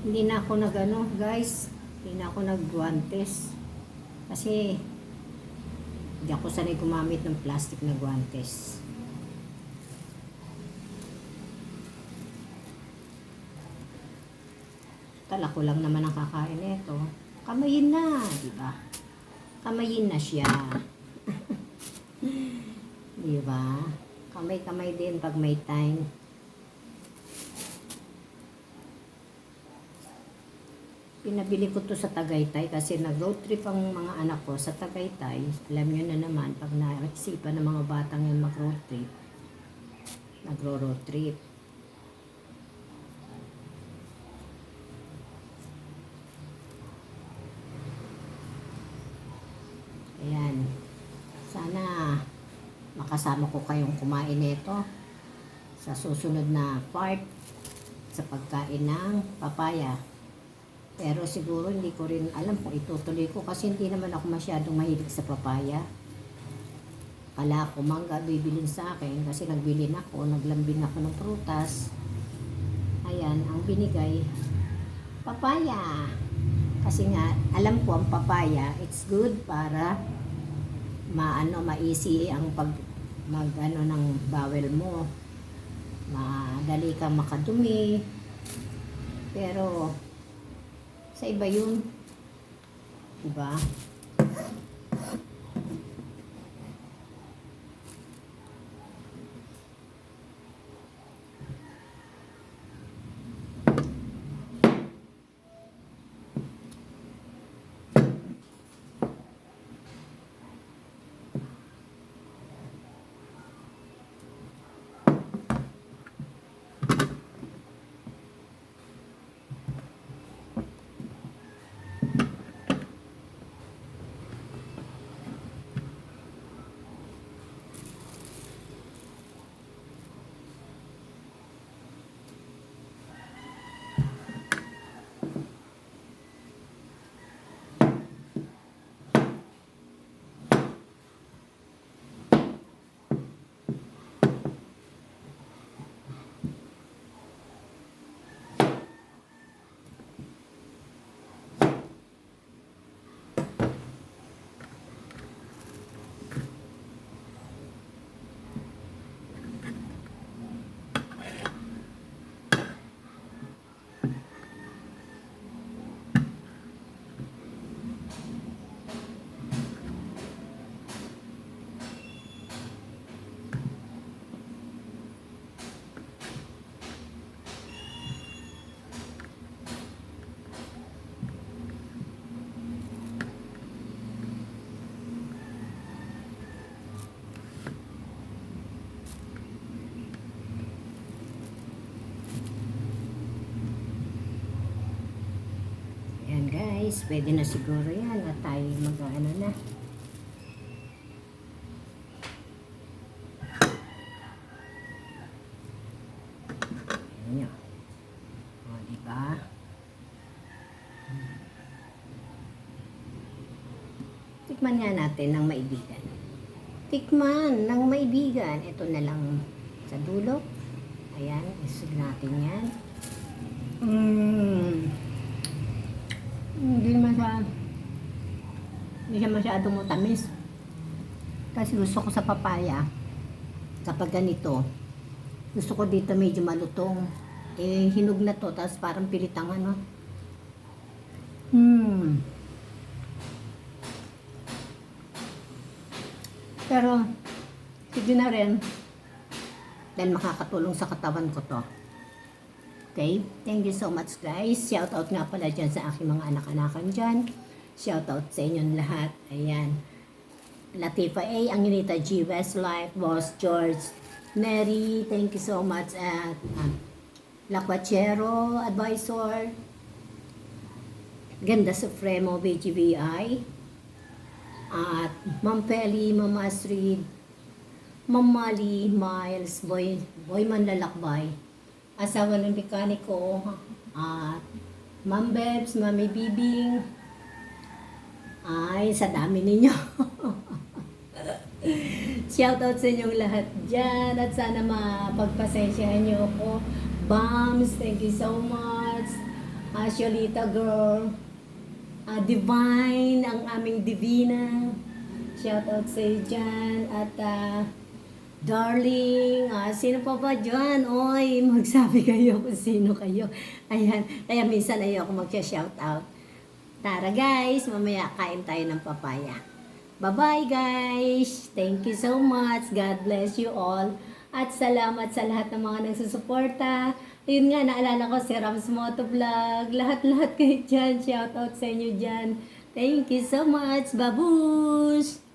Hindi na ako nag-ano, guys. Hindi na ako nag-guantes. Kasi, hindi ako sanay gumamit ng plastic na guantes. Tala ko lang naman ang kakain nito. Kamayin na, di ba? Kamayin na siya. Di ba? Kamay-kamay din pag may time. Pinabili ko to sa Tagaytay kasi nag-road trip ang mga anak ko sa Tagaytay. Alam nyo na naman, pag naisipan ng mga batang yan mag-road trip, nagro-road trip. Ayan. Sana makasama ko kayong kumain nito sa susunod na part sa pagkain ng papaya. Pero siguro hindi ko rin alam kung itutuloy ko kasi hindi naman ako masyadong mahilig sa papaya. Kala ko mangga bibilin sa akin kasi nagbili na ako, naglambing ako ng prutas. Ayan, ang binigay, papaya. Kasi nga, alam ko ang papaya, it's good para ma-easy ang mag-ano ng bowel mo. Madali kang makadumi. Pero, sa iba yun. Diba? Ayan guys, pwede na siguro yan at tayo mag-ano na. Ayan nyo. O, diba? Tikman nga natin ng maibigan. Tikman ng maibigan. Ito na lang sa dulo. Ayan, isog natin yan. Hindi siya masyadong matamis. Kasi gusto ko sa papaya, kapag ganito, gusto ko dito medyo malutong. Eh, hinog na to, tapos parang pilitang ano. Pero, sige na rin. Dahil makakatulong sa katawan ko to. Okay? Thank you so much guys. Shout out nga pala dyan sa aking mga anak-anakan dyan. Shout out sa inyong lahat. Ayan. Latifa A, Angelita G, Westlife, Boss George, Neri, thank you so much. At Laquachero, Advisor, Ganda Supremo, BGVI, at Ma'am Peli, Mama Astrid, Ma'am Mali, Miles, Boy Manlalakbay, asawa ng mekaniko, at Ma'am Bebs, Mami Bibing. Ay, sa dami ninyo. Shoutout sa inyong lahat dyan at sana mapagpasensyahan nyo ako. Bams, thank you so much. Sholita girl. Divine, ang aming Divina. Shout out sa iyo dyan. At darling, sino pa ba dyan? Oy, magsabi kayo kung sino kayo. Ayan, kaya minsan ayoko mag-shout out. Tara guys, mamaya kain tayo ng papaya. Bye-bye guys! Thank you so much. God bless you all. At salamat sa lahat ng mga nagsusuporta. Ayun nga, naalala ko si Rams Motovlog. Lahat-lahat kayo dyan. Shout out sa inyo dyan. Thank you so much. Babush!